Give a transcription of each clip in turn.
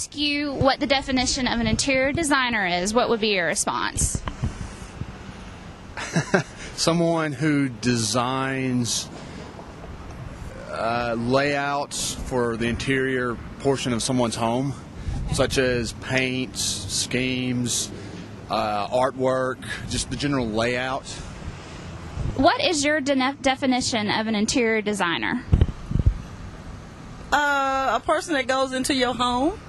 ask you what the definition of an interior designer is, what would be your response? Someone who designs layouts for the interior portion of someone's home, such as paints, schemes, artwork, just the general layout. What is your definition of an interior designer? A person that goes into your home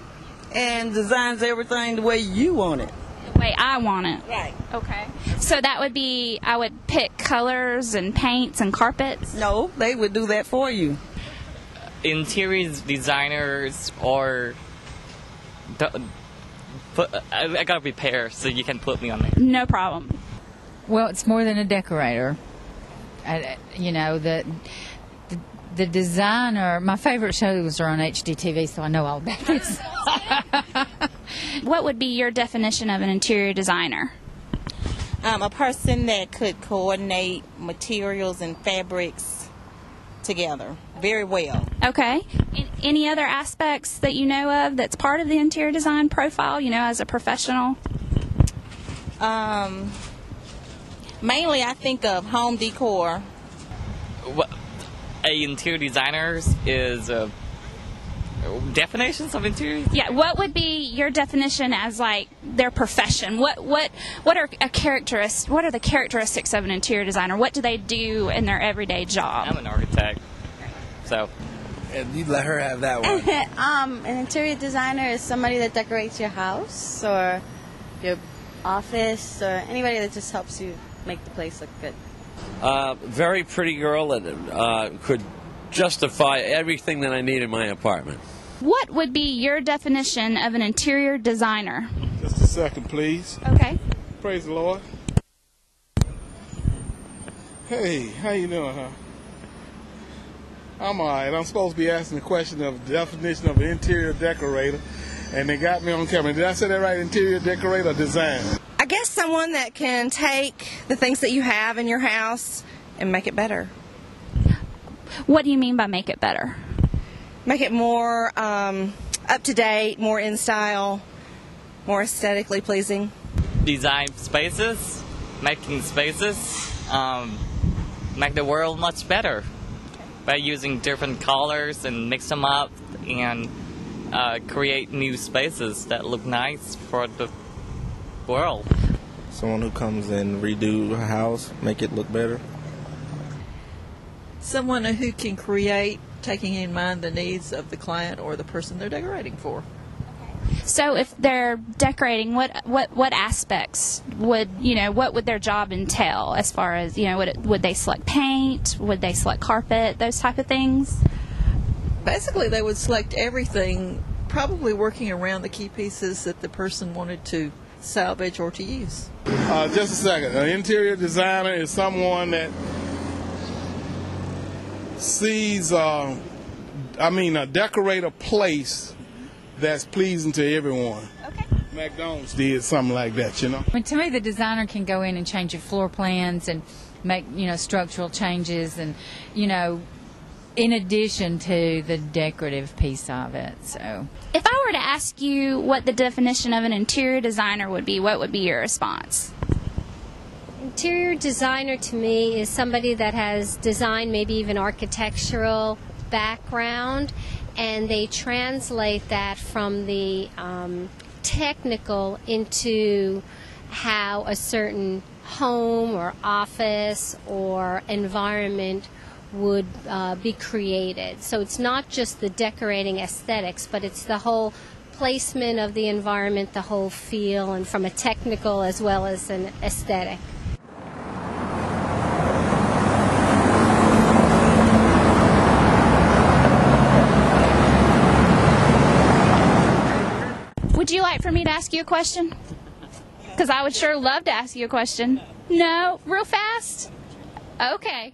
and designs everything the way you want it. The way I want it. Right. Okay. So that would be, I would pick colors and paints and carpets? No, they would do that for you. Interior designers or... I gotta prepare so you can put me on there. No problem. Well, it's more than a decorator. You know, the designer, my favorite shows are on HGTV, so I know all about this. What would be your definition of an interior designer? A person that could coordinate materials and fabrics together very well. Okay. Any other aspects that you know of that's part of the interior design profile, you know, as a professional? Mainly I think of home decor. What a interior designer is definitions of interior? Yeah, what would be your definition as like their profession? What are the characteristics of an interior designer? What do they do in their everyday job? I'm an architect. So And you let her have that one. An interior designer is somebody that decorates your house or your office or anybody that just helps you make the place look good. Very pretty girl that could justify everything that I need in my apartment. What would be your definition of an interior designer? Just a second, please. Okay. Praise the Lord. Hey, how you doing, huh? I'm all right. I'm supposed to be asking the question of the definition of an interior decorator, and they got me on camera. Did I say that right? Interior decorator or design? I guess someone that can take the things that you have in your house and make it better. What do you mean by make it better? Make it more up to date, more in style, more aesthetically pleasing. Design spaces, making spaces, make the world much better by using different colors and mix them up and create new spaces that look nice for the world. Someone who comes and redo a house, make it look better. Someone who can create, taking in mind the needs of the client or the person they're decorating for. So if they're decorating, what aspects would, you know, what would their job entail as far as, you know, would they select paint? Would they select carpet? Those type of things? Basically, they would select everything, probably working around the key pieces that the person wanted to salvage or to use. Just a second. An interior designer is someone that sees, decorate a place that's pleasing to everyone. Okay. McDonald's did something like that, you know. I mean, to me, the designer can go in and change your floor plans and make, you know, structural changes and, you know, in addition to the decorative piece of it. So, if I were to ask you what the definition of an interior designer would be, what would be your response? Interior designer to me is somebody that has designed maybe even architectural background, and they translate that from the technical into how a certain home or office or environment would be created. So it's not just the decorating aesthetics, but it's the whole placement of the environment, the whole feel, and from a technical as well as an aesthetic. Would you like for me to ask you a question? Because I would sure love to ask you a question. No? Real fast? Okay.